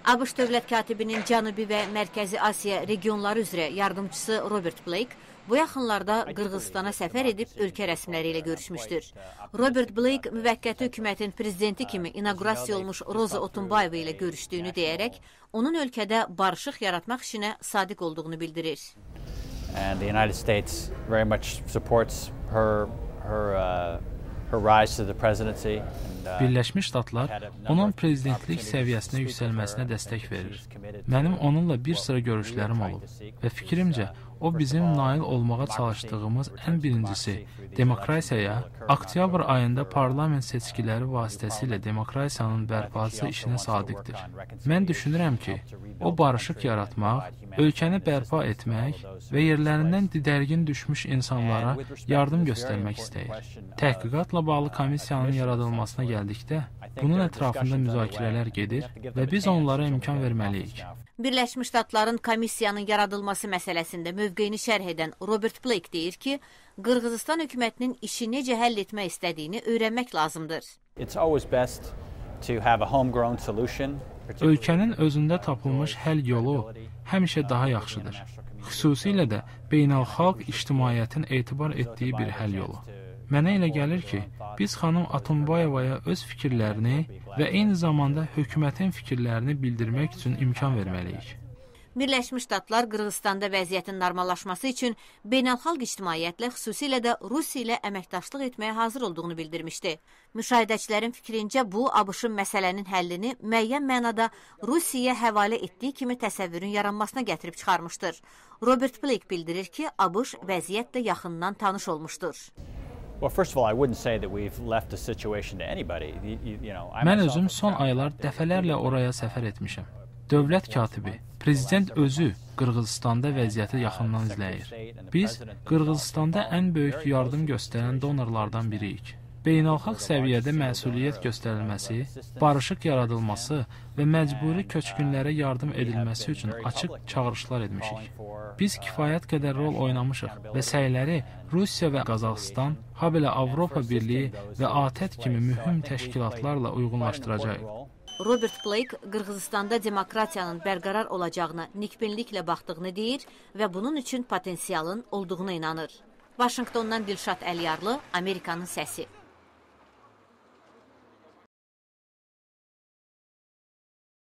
ABŞ dövlət katibinin Cənubi və Mərkəzi Asiya regionları üzrə yardımcısı Robert Blake bu yaxınlarda Qırğızstana səfər edib ölkə rəsmiləri ilə görüşmüşdür. Robert Blake müvəqqəti hökumətin prezidenti kimi inaugurasiya olmuş Roza Otunbayeva ilə görüşdüyünü deyərək, onun ölkədə barışıq yaratmaq işinə sadiq olduğunu bildirir. And the United States very much supports her rise to the presidency. Birləşmiş Ştatlar onun prezidentlik səviyyəsinə yüksəlməsinə dəstək verir. Mənim onunla bir sıra görüşlərim olub və fikrimcə o bizim nail olmağa çalışdığımız ən birincisi demokratiyaya, oktyabr ayında parlament seçkiləri vasitəsilə demokratiyanın bərpası işinə sadiqdir. Mən düşünürəm ki, o barışıq yaratmaq, ölkəni bərpa etmək və yerlərindən didərgin düşmüş insanlara yardım göstərmək istəyir. Təhqiqatla bağlı komissiyanın yaradılmasına gəldikdə, bunun ətrafında müzakirələr gedir və biz onlara imkan verməliyik. Birləşmiş Ştatların komissiyanın yaradılması məsələsində mövqeyini şərh edən Robert Blake deyir ki, Qırğızistan hökumətinin işi necə həll etmək istədiyini öyrənmək lazımdır. Ölkənin özündə tapılmış həll yolu həmişə daha yaxşıdır. Xüsusilə də beynəlxalq ictimaiyyətin etibar etdiyi bir həll yolu. Mənə elə gəlir ki, biz xanım Atunbayevaya öz fikirlərini və eyni zamanda hökumətin fikirlərini bildirmək üçün imkan verməliyik. Birləşmiş Ştatlar Qırğızstanda vəziyyətin normallaşması üçün beynəlxalq ictimaiyyətlə, xüsusilə də Rusiya ilə əməkdaşlıq etməyə hazır olduğunu bildirmişdi. Müşahidəçilərin fikrincə bu, ABŞ-ın məsələnin həllini müəyyən mənada Rusiyaya həvalə etdiyi kimi təsəvvürün yaranmasına gətirib çıxarmışdır. Robert Blake bildirir ki, ABŞ vəziyyətlə yaxından tanış olmuşdur. Mən özüm son aylar dəfələrlə oraya səfər etmişəm. Dövlət katibi, prezident özü Qırğızstanda vəziyyəti yaxından izləyir. Biz Qırğızstanda ən böyük yardım göstərən donorlardan biriyik. Beynəlxalq səviyyədə məsuliyyət göstərilməsi, barışıq yaradılması və məcburi köçkünlərə yardım edilməsi üçün açıq çağırışlar etmişik. Biz kifayət qədər rol oynamışıq və səyləri Rusiya və Qazaxıstan, habelə Avropa Birliyi və ATƏT kimi mühüm təşkilatlarla uyğunlaşdıracağıq. Robert Blake Qırğızistanda demokratiyanın bərqərar olacağına nikbinliklə baxdığını deyir və bunun üçün potensialın olduğuna inanır. Vaşinqtondan Dilşad Əliyarlı, Amerikanın səsi.